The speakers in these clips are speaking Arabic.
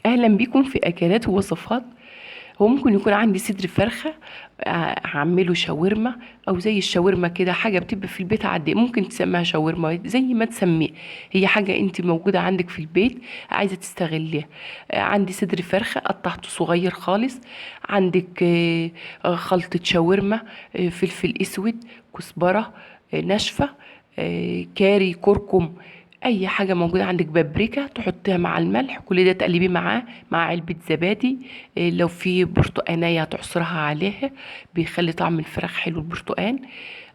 اهلا بيكم في اكلات ووصفات. هو ممكن يكون عندي صدر فرخه، هعمله شاورما او زي الشاورما كده، حاجه بتبقى في البيت عادي، ممكن تسميها شاورما زي ما تسميه. هي حاجه انت موجوده عندك في البيت عايزه تستغليها. عندي صدر فرخه قطعته صغير خالص. عندك خلطه شاورما، فلفل اسود، كزبره ناشفه، كاري، كركم، اي حاجه موجوده عندك، بابريكا تحطيها مع الملح، كل ده تقلبيه معاه مع علبه زبادي. لو في برتقانية تعصرها عليها بيخلي طعم الفراخ حلو البرتقان،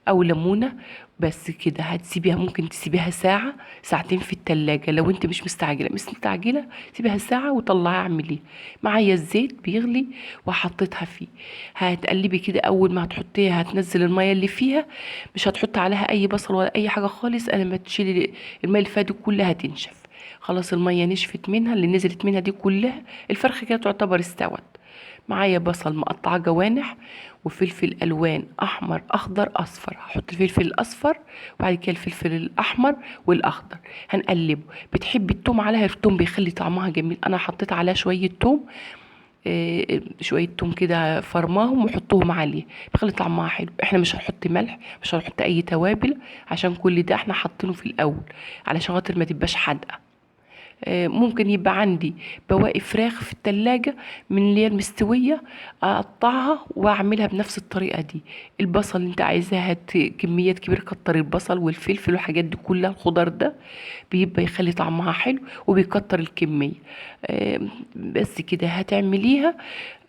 او ليمونة. بس كده هتسيبيها، ممكن تسيبيها ساعة ساعتين في التلاجة. لو انت مش مستعجلة سيبيها ساعة وطلعيها اعمليه. معايا الزيت بيغلي وحطيتها فيه. هتقلبي كده، اول ما هتحطيها هتنزل المية اللي فيها، مش هتحط عليها اي بصل ولا اي حاجة خالص. انا ما تشيلي المية اللي فيها دي كلها هتنشف. خلاص المية نشفت منها، اللي نزلت منها دي كلها، الفرخة كده تعتبر استوت. معايا بصل مقطعه جوانح، وفلفل الوان احمر اخضر اصفر. هحط الفلفل الاصفر وبعد كده الفلفل الاحمر والاخضر، هنقلبه. بتحبي التوم عليها؟ التوم بيخلي طعمها جميل، انا حطيت عليها شويه توم. شويه توم كده فرماهم وحطوهم عليه، بيخلي طعمها حلو. احنا مش هنحط ملح، مش هنحط اي توابل، عشان كل ده احنا حاطينه في الاول علشان خاطر ما تبقاش حادقه. ممكن يبقى عندي بواقي فراخ في التلاجة من اللي هي المستوية، أقطعها وأعملها بنفس الطريقة دي. البصل اللي انت عايزاها كميات كبيرة، كتر البصل والفلفل والحاجات دي كلها، الخضار ده بيبقى يخلي طعمها حلو وبيكتر الكمية. بس كده هتعمليها.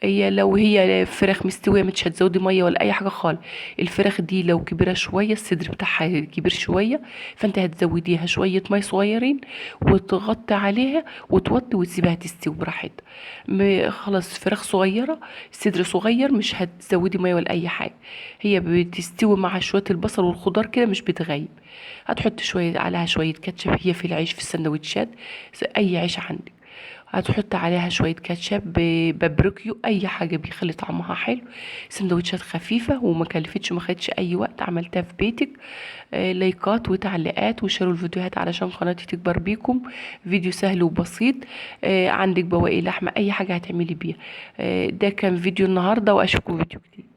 هي لو هي فراخ مستوية مش هتزودي مية ولا أي حاجة خالص. الفراخ دي لو كبيرة شوية، الصدر بتاعها كبير شوية، فانت هتزوديها شوية مية صغيرين وتغطي عليها وتوطي وتسيبها تستوي براحتها. خلاص فراخ صغيرة، صدر صغير، مش هتزودي مية ولا أي حاجة. هي بتستوي مع شوية البصل والخضار كده، مش بتغيب. هتحط شوية عليها شوية كاتشب، هي في العيش في السندوتشات، أي عيش عندك هتحط عليها شوية كاتشب، بابريكيو، أي حاجة بيخلي طعمها حلو. سندوتشات خفيفة وما كلفتش وما خدتش أي وقت، عملتها في بيتك. لايكات وتعليقات وشاروا الفيديوهات علشان قناتي تكبر بيكم. فيديو سهل وبسيط. عندك بواقي لحمة، أي حاجة هتعملي بيها. ده كان فيديو النهاردة، وأشوفكم فيديو جديد.